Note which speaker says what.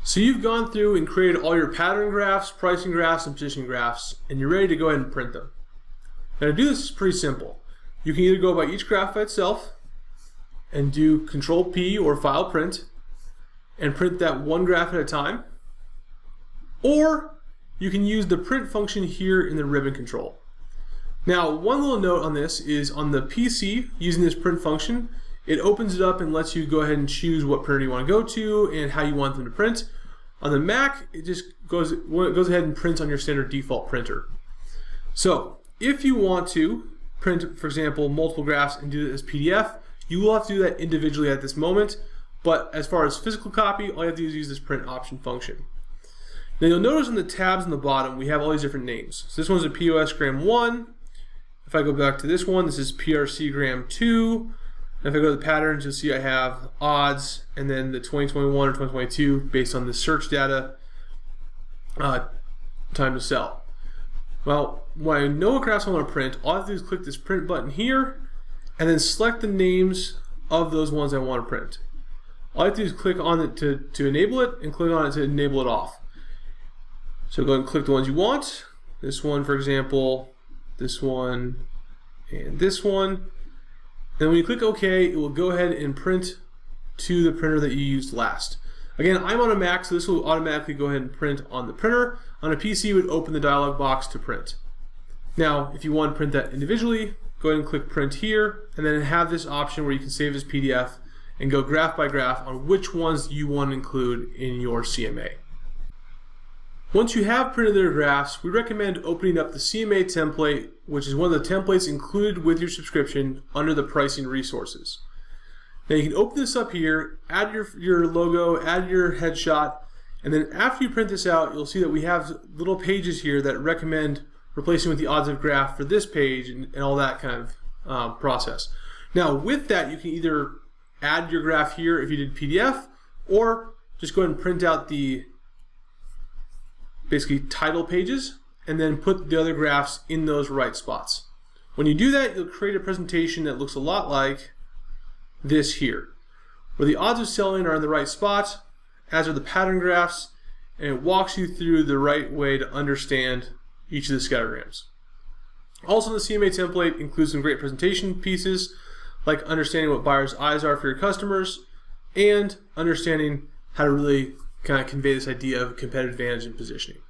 Speaker 1: So you've gone through and created all your pattern graphs, pricing graphs, and positioning graphs, and you're ready to go ahead and print them. Now to do this is pretty simple. You can either go by each graph by itself and do Control P or File Print and print that one graph at a time, or you can use the print function here in the ribbon control. Now, one little note on this is on the PC, using this print function, it opens it up and lets you go ahead and choose what printer you want to go to and how you want them to print. On the Mac, it just goes ahead and prints on your standard default printer. So, if you want to print, for example, multiple graphs and do it as PDF, you will have to do that individually at this moment. But as far as physical copy, all you have to do is use this print option function. Now you'll notice on the tabs on the bottom, we have all these different names. So this one's a POS gram 1. If I go back to this one, this is PRC gram 2. And if I go to the patterns, you'll see I have odds and then the 2021 or 2022 based on the search data time to sell. Well, when I know what graphs I want to print, all I have to do is click this print button here and then select the names of those ones I want to print. All I have to do is click on it to enable it and click on it to enable it off. So go ahead and click the ones you want. This one, for example, this one, and this one. And when you click OK, it will go ahead and print to the printer that you used last. Again, I'm on a Mac, so this will automatically go ahead and print on the printer. On a PC, it would open the dialog box to print. Now, if you want to print that individually, go ahead and click Print here, and then have this option where you can save as PDF and go graph by graph on which ones you want to include in your CMA. Once you have printed their graphs, we recommend opening up the CMA template, which is one of the templates included with your subscription under the pricing resources. Now you can open this up here, add your logo, add your headshot, and then after you print this out, you'll see that we have little pages here that recommend replacing with the odds of graph for this page and all that kind of process. Now with that, you can either add your graph here if you did PDF, or just go ahead and print out the basically title pages and then put the other graphs in those right spots. When you do that, you'll create a presentation that looks a lot like this here, where the odds of selling are in the right spot, as are the pattern graphs, and it walks you through the right way to understand each of the scattergrams. Also, the CMA template includes some great presentation pieces, like understanding what buyers' eyes are for your customers, and understanding how to really kind of convey this idea of competitive advantage and positioning.